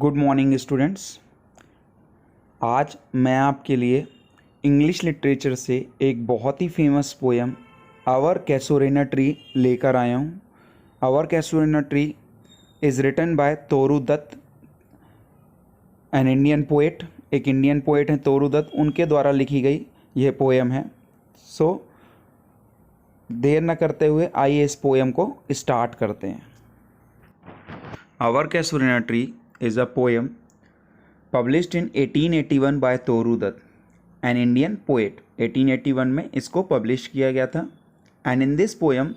Good morning students. आज मैं आपके लिए इंग्लिश लिटरेचर से एक बहुत ही famous poem our casuarina tree लेकर आया हूँ। Our casuarina tree is written by Toru Dutt, an Indian poet. एक इंडियन पोएट हैं तोरू दत्त, उनके द्वारा लिखी गई यह पोएम है। सो देर न करते हुए आइए इस पोएम को स्टार्ट करते हैं। Our casuarina tree is a poem published in 1881 by Toru Dutt, an Indian poet। 1881 में इसको पब्लिश किया गया था। And in this poem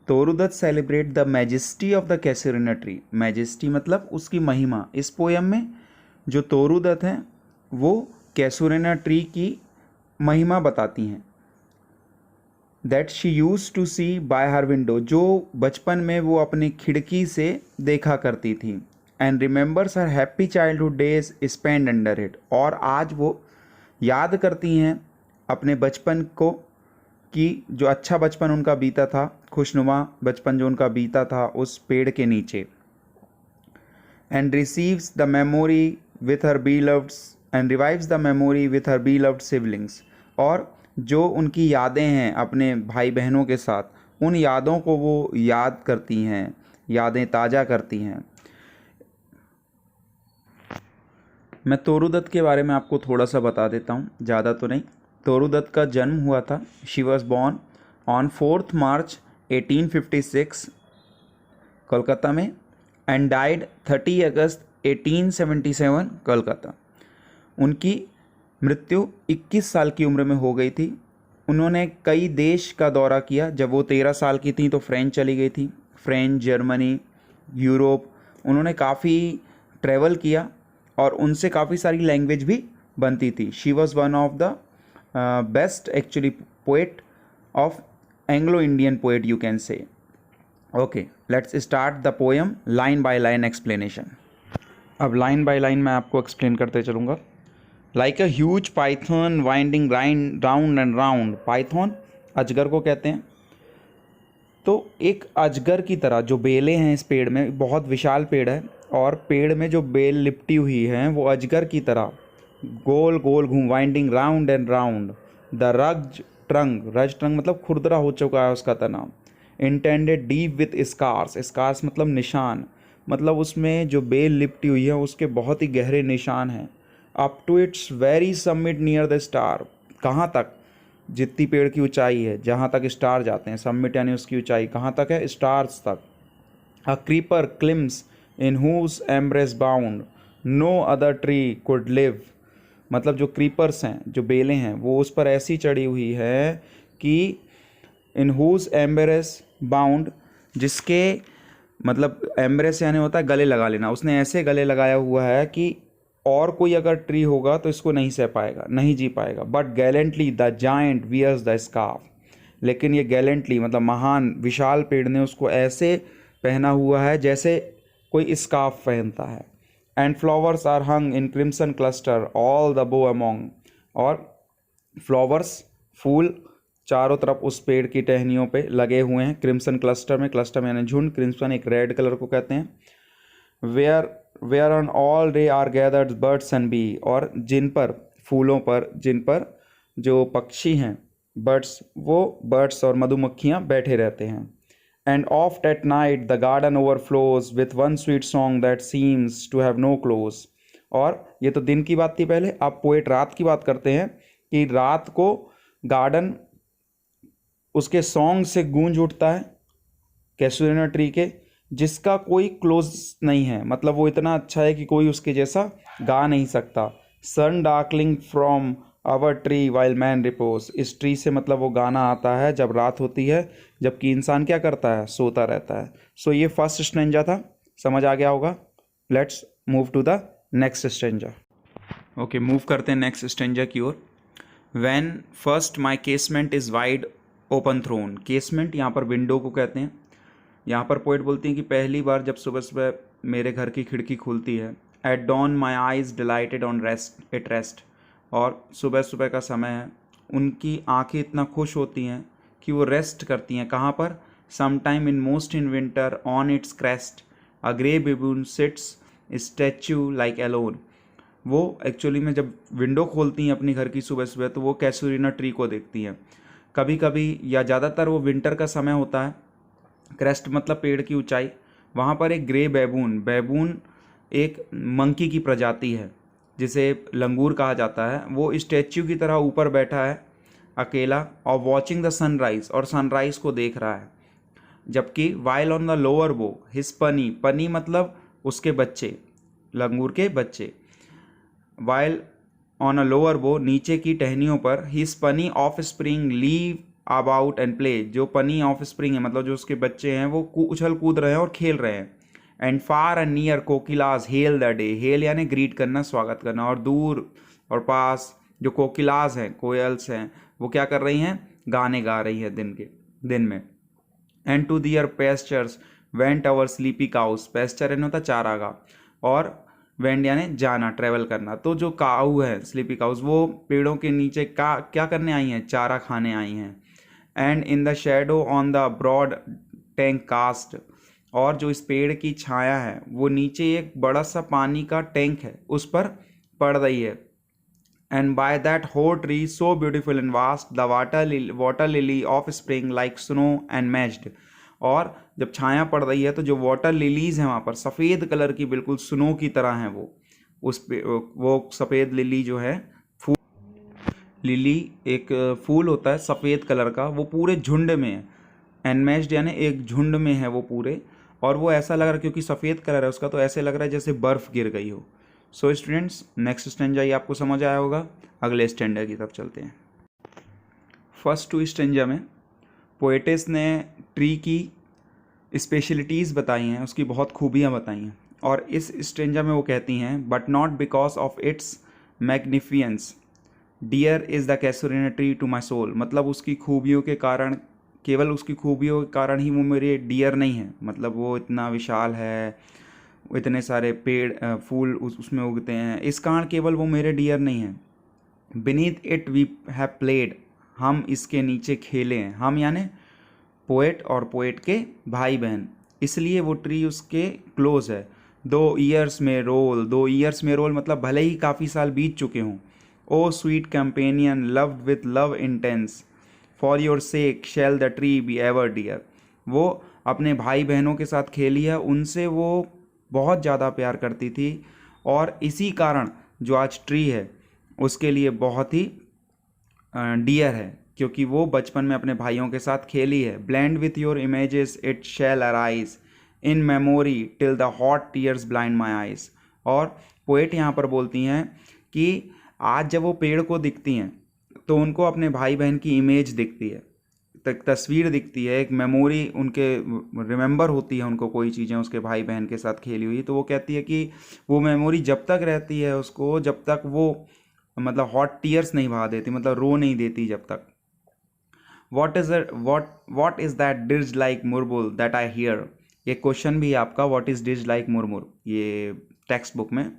Toru Dutt celebrate the majesty of the casuarina tree. Majesty मतलब उसकी महिमा। इस पोएम में जो तोरू दत्त हैं वो कैसुरिना ट्री की महिमा बताती हैं। That she use to see by her window, जो बचपन में वो अपनी खिड़की से देखा करती थी। And remembers her happy childhood days spend under it, और आज वो याद करती हैं अपने बचपन को कि जो अच्छा बचपन उनका बीता था, खुशनुमा बचपन जो उनका बीता था उस पेड़ के नीचे। And receives the memory with her beloveds and revives the memory with her beloved siblings, और जो उनकी यादें हैं अपने भाई बहनों के साथ, उन यादों को वो याद करती हैं, यादें ताज़ा करती हैं। मैं तोरू दत्त के बारे में आपको थोड़ा सा बता देता हूँ, ज़्यादा तो नहीं। तोरू दत्त का जन्म हुआ था, शी वॉज बॉर्न ऑन 4 मार्च 1856 कोलकाता में, एंड डाइड 30 अगस्त 1877 कोलकाता। उनकी मृत्यु 21 साल की उम्र में हो गई थी। उन्होंने कई देश का दौरा किया। जब वो 13 साल की थी तो फ्रेंच चली गई थी, फ्रेंच, जर्मनी, यूरोप। उन्होंने काफ़ी ट्रैवल किया और उनसे काफ़ी सारी लैंग्वेज भी बनती थी। She was one of the best actually poet of Anglo Indian poet you can say. Okay, let's start the poem line by line explanation. अब लाइन बाय लाइन मैं आपको एक्सप्लेन करते चलूँगा। Like a huge Python winding round and round. Python अजगर को कहते हैं। तो एक अजगर की तरह जो बेलें हैं इस पेड़ में, बहुत विशाल पेड़ है और पेड़ में जो बेल लिपटी हुई हैं वो अजगर की तरह गोल गोल घूम, winding round and round. The rugged trunk मतलब खुरदरा हो चुका है उसका तना। Indented deep with scars, scars मतलब निशान, मतलब उसमें जो बेल लिपटी हुई है उसके बहुत ही गहरे निशान हैं। Up to its very summit near the star, कहाँ तक? जितनी पेड़ की ऊंचाई है, जहाँ तक स्टार जाते हैं। समिट यानी उसकी ऊंचाई कहाँ तक है? स्टार्स तक। अ creeper claims in whose embrace bound no other tree could live, मतलब जो क्रीपर्स हैं, जो बेलें हैं, वो उस पर ऐसी चढ़ी हुई है कि in whose embrace bound, जिसके मतलब एम्ब्रेस यानी होता है गले लगा लेना, उसने ऐसे गले लगाया हुआ है कि और कोई अगर ट्री होगा तो इसको नहीं सह पाएगा, नहीं जी पाएगा। But gallantly the giant wears the scarf, लेकिन ये गैलेंटली मतलब महान विशाल पेड़ ने उसको ऐसे पहना हुआ है जैसे कोई स्कार्फ पहनता है। And flowers are hung in crimson cluster all the bough among, और फ्लावर्स फूल चारों तरफ उस पेड़ की टहनियों पे लगे हुए हैं। क्रिम्सन क्लस्टर में, क्लस्टर में यानी झुंड, क्रिम्सन एक रेड कलर को कहते हैं। Where on all day are gathered birds and bee, और जिन पर फूलों पर, जिन पर जो पक्षी हैं बर्ड्स, वो बर्ड्स और मधुमक्खियाँ बैठे रहते हैं। And oft at night the garden overflows with one sweet song that seems to have no close। और ये तो दिन की बात थी पहले, अब पोएट रात की बात करते हैं कि रात को गार्डन उसके सॉन्ग से गूंज उठता है, कैसुरिना ट्री के, जिसका कोई क्लोज नहीं है। मतलब वो इतना अच्छा है कि कोई उसके जैसा गा नहीं सकता। Sun darkling from our tree while man repose, इस ट्री से मतलब वो गाना आता है जब रात होती है, जबकि इंसान क्या करता है? सोता रहता है। सो ये फर्स्ट स्ट्रेंजा था, समझ आ गया होगा। Let's move to the next stanza. Okay, move करते हैं नेक्स्ट स्ट्रेंजा की ओर। When first my casement is wide open thrown. Casement यहाँ पर विंडो को कहते हैं। यहाँ पर पोएट बोलती हैं कि पहली बार जब सुबह सुबह मेरे घर की खिड़की खुलती है। At dawn my eyes delighted on rest it rest, और सुबह सुबह का समय है, उनकी आंखें इतना खुश होती हैं कि वो रेस्ट करती हैं। कहाँ पर? Some time in most in winter on its crest a grey baboon sits statue like alone. वो एक्चुअली में जब विंडो खोलती हैं अपनी घर की सुबह सुबह तो वो कैसूरिना ट्री को देखती हैं। कभी कभी या ज़्यादातर वो विंटर का समय होता है, क्रेस्ट मतलब पेड़ की ऊंचाई, वहाँ पर एक ग्रे बैबून, बैबून एक मंकी की प्रजाति है जिसे लंगूर कहा जाता है, वो स्टैच्यू की तरह ऊपर बैठा है अकेला और वॉचिंग द सनराइज, और सनराइज को देख रहा है। जबकि वाइल ऑन द लोअर बो हिज पनी, पनी मतलब उसके बच्चे, लंगूर के बच्चे, वाइल ऑन अ लोअर बो नीचे की टहनियों पर, हिज पनी of spring leave about and play, जो पनी ऑफ स्प्रिंग है मतलब जो उसके बच्चे हैं वो उछल कूद रहे हैं और खेल रहे हैं। And far and near kokilas hail the day, hail यानी ग्रीट करना, स्वागत करना, और दूर और पास जो कोकिलास हैं, कोयल्स हैं, वो क्या कर रही हैं, गाने गा रही है दिन में। And to their pastures went our sleepy cows, pasture यानी होता चारागाह, और वेंट यानी जाना, ट्रेवल करना। तो जो काऊ है स्लीपी काउस वो पेड़ों के नीचे क्या करने आई हैं, चारा खाने आई हैं। And in the shadow on the broad tank cast, और जो इस पेड़ की छाया है वो नीचे एक बड़ा सा पानी का टैंक है उस पर पड़ रही है। एंड बाय दैट होर tree so beautiful and vast the water lily of spring like snow and matched, और जब छाया पड़ रही है तो जो वाटर लिलीज हैं वहाँ पर सफ़ेद कलर की, बिल्कुल स्नो की तरह हैं वो, उस पे वो सफ़ेद लिली जो है, फूल लिली एक फूल होता है सफ़ेद कलर का, वो पूरे झुंड में है। एनमेस्ड यानी एक झुंड में है वो पूरे, और वो ऐसा लग रहा है क्योंकि सफ़ेद कलर है उसका तो ऐसे लग रहा है जैसे बर्फ़ गिर गई हो। सो स्टूडेंट्स, नेक्स्ट स्टेंजा ये आपको समझ आया होगा। अगले स्टेंजा की तरफ चलते हैं। फर्स्ट टू स्टेंजा में पोएटेस ने ट्री की स्पेशलिटीज़ बताई हैं, उसकी बहुत खूबियाँ बताई हैं, और इस स्टेंजा में वो कहती हैं but not because of its magnificence dear is the casuarina tree to my soul, मतलब उसकी खूबियों के कारण, केवल उसकी खूबियों के कारण ही वो मेरे डियर नहीं है, मतलब वो इतना विशाल है, इतने सारे पेड़ फूल उसमें उगते हैं, इस कारण केवल वो मेरे डियर नहीं हैं। Beneath it we have played, हम इसके नीचे खेले हैं, हम यानी पोएट और पोएट के भाई बहन, इसलिए वो ट्री उसके क्लोज है। 2 ईयर्स में रोल, 2 ईयर्स में रोल मतलब भले ही काफ़ी साल बीत चुके हों। O sweet companion loved with love intense, for your sake shall the tree be ever dear, वो अपने भाई बहनों के साथ खेली है, उनसे वो बहुत ज़्यादा प्यार करती थी, और इसी कारण जो आज ट्री है उसके लिए बहुत ही डियर है, क्योंकि वो बचपन में अपने भाइयों के साथ खेली है। Blend with your images it shall arise in memory till the hot tears blind my eyes, और पोएट यहाँ पर बोलती हैं कि आज जब वो पेड़ को दिखती हैं तो उनको अपने भाई बहन की इमेज दिखती है, तस्वीर दिखती है, एक मेमोरी उनके रिमेंबर होती है उनको कोई चीज़ें उसके भाई बहन के साथ खेली हुई, तो वो कहती है कि वो मेमोरी जब तक रहती है उसको, जब तक वो मतलब हॉट टीयर्स नहीं बहा देती, मतलब रो नहीं देती जब तक। What is that dirge like murmur that I hear, ये क्वेश्चन भी है आपका, what is dirge like murmur, ये टेक्स्ट बुक में।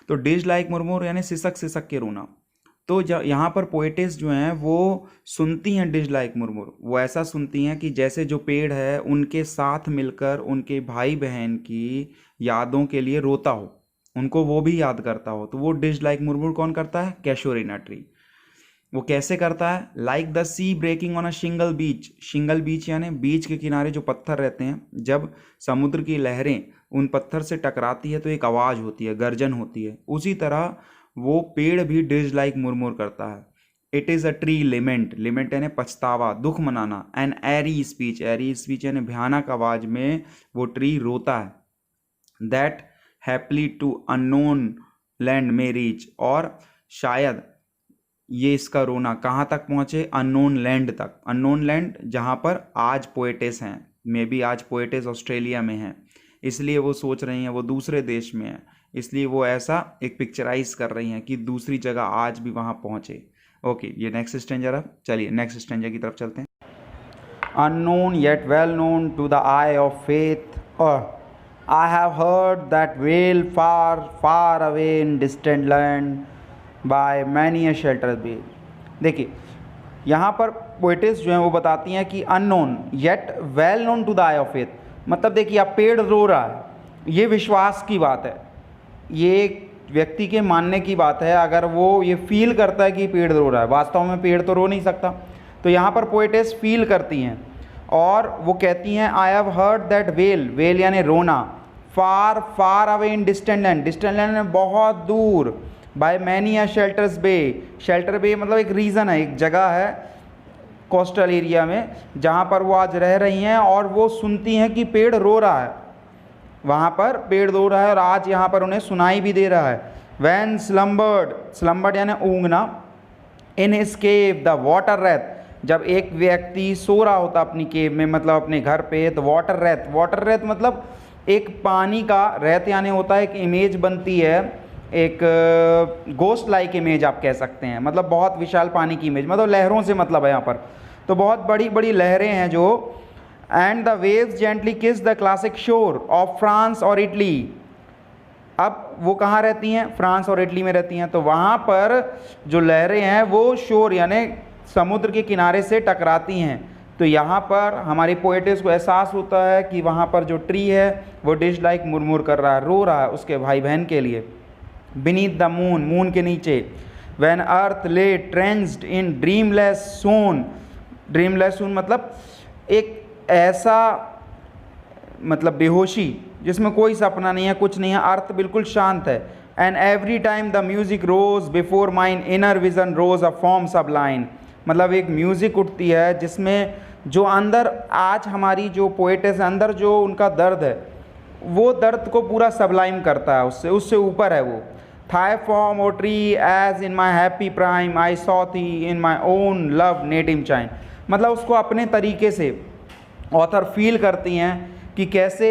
तो डिज लाइक मुरमुर यानी सिसक सिसक के रोना। तो यहाँ पर पोएटेस जो हैं वो सुनती हैं डिज लाइक मुरमुर, वो ऐसा सुनती हैं कि जैसे जो पेड़ है उनके साथ मिलकर उनके भाई बहन की यादों के लिए रोता हो, उनको वो भी याद करता हो। तो वो डिज लाइक मुरमुर कौन करता है, कैसूरिना ट्री। वो कैसे करता है, like the sea breaking on a shingle beach, shingle beach यानी बीच के किनारे जो पत्थर रहते हैं, जब समुद्र की लहरें उन पत्थर से टकराती है तो एक आवाज़ होती है, गर्जन होती है, उसी तरह वो पेड़ भी डिज लाइक मुरमुर करता है। It is a tree lament, lament यानी पछतावा, दुख मनाना, an eerie speech, eerie speech यानी भयानक आवाज में वो ट्री रोता है। That haply to unknown land में रीच, और शायद ये इसका रोना कहाँ तक पहुँचे, अननोन लैंड तक, अननोन लैंड जहाँ पर आज पोएटेस हैं, मे बी आज पोएटेस ऑस्ट्रेलिया में हैं, इसलिए वो सोच रही हैं वो दूसरे देश में है, इसलिए वो ऐसा एक पिक्चराइज कर रही हैं कि दूसरी जगह आज भी वहाँ पहुँचे। ओके, ये नेक्स्ट स्टेंजर। अब चलिए नेक्स्ट स्टेंजर की तरफ चलते हैं। Unknown yet well known to the eye of faith, I have heard that wail far far away in distant land by many a shelter bay. देखिए यहाँ पर पोएटेस जो हैं वो बताती हैं कि unknown yet well known to the eye of faith, मतलब देखिए आप पेड़ रो रहा है, ये विश्वास की बात है, ये एक व्यक्ति के मानने की बात है, अगर वो ये फील करता है कि पेड़ रो रहा है, वास्तव में पेड़ तो रो नहीं सकता। तो यहाँ पर पोएटेस फील करती हैं और वो कहती हैं I have heard that wail, wail यानी रोना, far far away in distant land, distant land में बहुत दूर, by many a shelters bay, shelter bay मतलब एक रीज़न है, एक जगह है कोस्टल एरिया में जहाँ पर वो आज रह रही हैं, और वो सुनती हैं कि पेड़ रो रहा है, वहाँ पर पेड़ रो रहा है और आज यहाँ पर उन्हें सुनाई भी दे रहा है। वैन स्लम्बर्ड, स्लम्बर्ड यानी ऊँघना, in his cave the water wraith, जब एक व्यक्ति सो रहा होता अपनी केव में मतलब अपने घर पे, तो वाटर रेथ, वाटर रेथ मतलब एक पानी का, रेत यानी होता है एक इमेज बनती है, एक गोस्ट लाइक इमेज आप कह सकते हैं, मतलब बहुत विशाल पानी की इमेज, मतलब लहरों से मतलब है यहाँ पर, तो बहुत बड़ी बड़ी लहरें हैं जो, एंड द वेव्स जेंटली किस द क्लासिक शोर ऑफ फ्रांस और इटली। अब वो कहाँ रहती हैं? फ्रांस और इटली में रहती हैं, तो वहाँ पर जो लहरें हैं वो शोर यानी समुद्र के किनारे से टकराती हैं। तो यहाँ पर हमारी पोएटेस को एहसास होता है कि वहाँ पर जो ट्री है वो डिश लाइक मुरमुर कर रहा है, रो रहा है उसके भाई बहन के लिए। बीनीथ द मून, मून के नीचे, व्हेन अर्थ ले ट्रेंच्ड इन ड्रीमलेस सोन, ड्रीमलेस सोन मतलब एक ऐसा मतलब बेहोशी जिसमें कोई सपना नहीं है, कुछ नहीं है, अर्थ बिल्कुल शांत है। And every time the music rose before mine inner vision rose a form sublime, मतलब एक म्यूज़िक उठती है जिसमें जो अंदर आज हमारी जो पोएटेस अंदर जो उनका दर्द है वो दर्द को पूरा सबलाइम करता है, उससे ऊपर है वो। Thy form o tree as in my happy prime I saw thee in my own loved native चाइन, मतलब उसको अपने तरीके से ऑथर फील करती हैं कि कैसे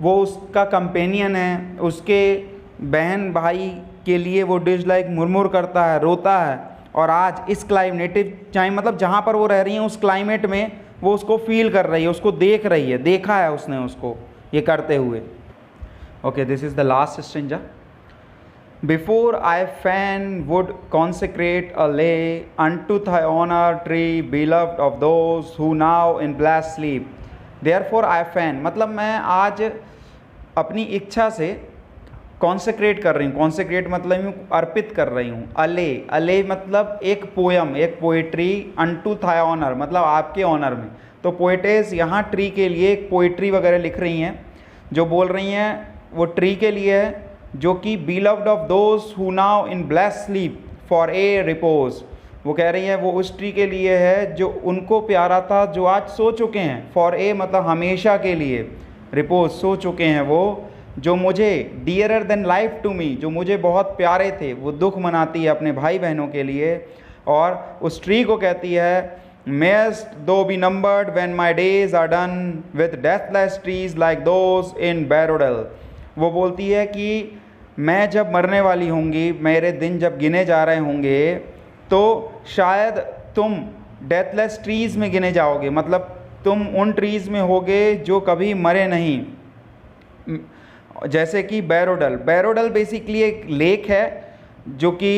वो उसका कंपेनियन है, उसके बहन भाई के लिए वो डिश लाइक मुरमुर करता है, रोता है, और आज इस क्लाइमेटिव चाहे मतलब जहाँ पर वो रह रही हैं उस क्लाइमेट में वो उसको फील कर रही है, उसको देख रही है, देखा है उसने उसको ये करते हुए। Okay, this is the last stanza. Before I fain would consecrate a lay unto thy honour tree beloved of those who now in blessed sleep, therefore I fain मतलब मैं आज अपनी इच्छा से कॉन्सेक्रेट कर रही हूँ, कॉन्सेक्रेट मतलब यूँ अर्पित कर रही हूँ। अले, अले मतलब एक पोयम, एक पोइट्री, अनटू थाई ऑनर मतलब आपके ऑनर में। तो पोइटेस यहाँ ट्री के लिए एक पोइट्री वगैरह लिख रही हैं, जो बोल रही हैं वो ट्री के लिए है, जो कि beloved of those who now in blessed sleep for a repose, वो कह रही है वो उस ट्री के लिए है जो उनको प्यारा था जो आज सो चुके हैं, फॉर ए मतलब हमेशा के लिए, रिपोज सो चुके हैं वो, जो मुझे dearer than life to me जो मुझे बहुत प्यारे थे, वो दुख मनाती है अपने भाई बहनों के लिए, और उस ट्री को कहती है mayst thou be numbered when my days are done with deathless trees like those in Borrowdale, वो बोलती है कि मैं जब मरने वाली होंगी, मेरे दिन जब गिने जा रहे होंगे, तो शायद तुम डेथलेस ट्रीज़ में गिने जाओगे, मतलब तुम उन ट्रीज़ में होगे जो कभी मरे नहीं, जैसे कि बैरोडल। बैरोडल बेसिकली एक लेक है जो कि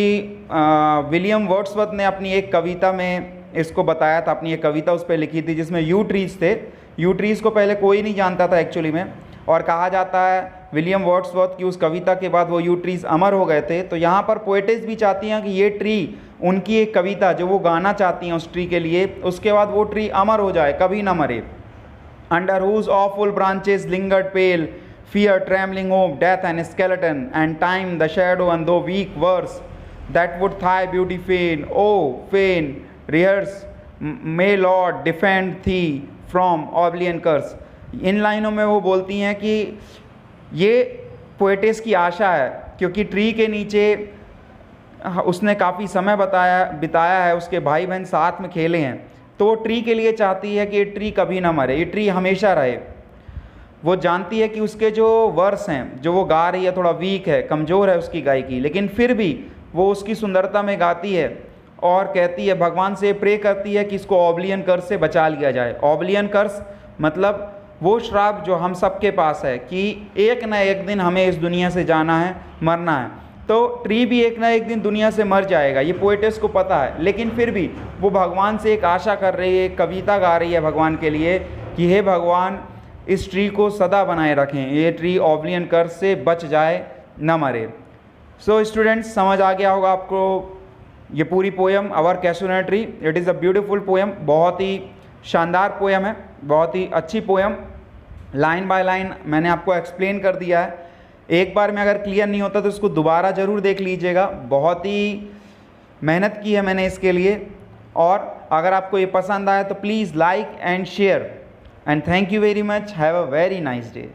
विलियम वर्ड्सवर्थ ने अपनी एक कविता में इसको बताया था, अपनी एक कविता उस पर लिखी थी जिसमें यू ट्रीज़ थे। यू ट्रीज़ को पहले कोई नहीं जानता था एक्चुअली में, और कहा जाता है विलियम वर्ड्सवर्थ की उस कविता के बाद वो यू ट्रीज़ अमर हो गए थे। तो यहाँ पर पोएटेस भी चाहती हैं कि ये ट्री, उनकी एक कविता जो वो गाना चाहती हैं उस ट्री के लिए, उसके बाद वो ट्री अमर हो जाए, कभी ना मरे। Under whose awful branches lingered pale fear trembling of death and skeleton and time the shadow and though weak verse that would thy beauty fain, oh fain rehearse may Lord defend thee from oblivion curse। इन लाइनों में वो बोलती हैं कि ये poetess की आशा है, क्योंकि ट्री के नीचे उसने काफ़ी समय बिताया है, उसके भाई बहन साथ में खेले हैं, तो वो ट्री के लिए चाहती है कि ये ट्री कभी ना मरे, ये ट्री हमेशा रहे। वो जानती है कि उसके जो वर्स हैं जो वो गा रही है थोड़ा वीक है, कमज़ोर है उसकी गायकी, लेकिन फिर भी वो उसकी सुंदरता में गाती है और कहती है, भगवान से प्रे करती है कि इसको ऑब्लियन कर्स से बचा लिया जाए। ऑब्लियन कर्स मतलब वो श्राप जो हम सब के पास है कि एक ना एक दिन हमें इस दुनिया से जाना है, मरना है। तो ट्री भी एक ना एक दिन दुनिया से मर जाएगा, ये पोएटेस को पता है, लेकिन फिर भी वो भगवान से एक आशा कर रही है, एक कविता गा रही है भगवान के लिए कि हे भगवान इस ट्री को सदा बनाए रखें, ये ट्री ऑब्लियन कर्स से बच जाए न मरे। सो स्टूडेंट्स, समझ आ गया होगा आपको ये पूरी poem our casuarina tree. It is a beautiful poem, बहुत ही शानदार पोएम है, बहुत ही अच्छी पोएम। लाइन बाय लाइन मैंने आपको एक्सप्लेन कर दिया है। एक बार में अगर क्लियर नहीं होता तो इसको दोबारा ज़रूर देख लीजिएगा, बहुत ही मेहनत की है मैंने इसके लिए। और अगर आपको ये पसंद आया तो please like and share, and thank you very much. Have a very nice day.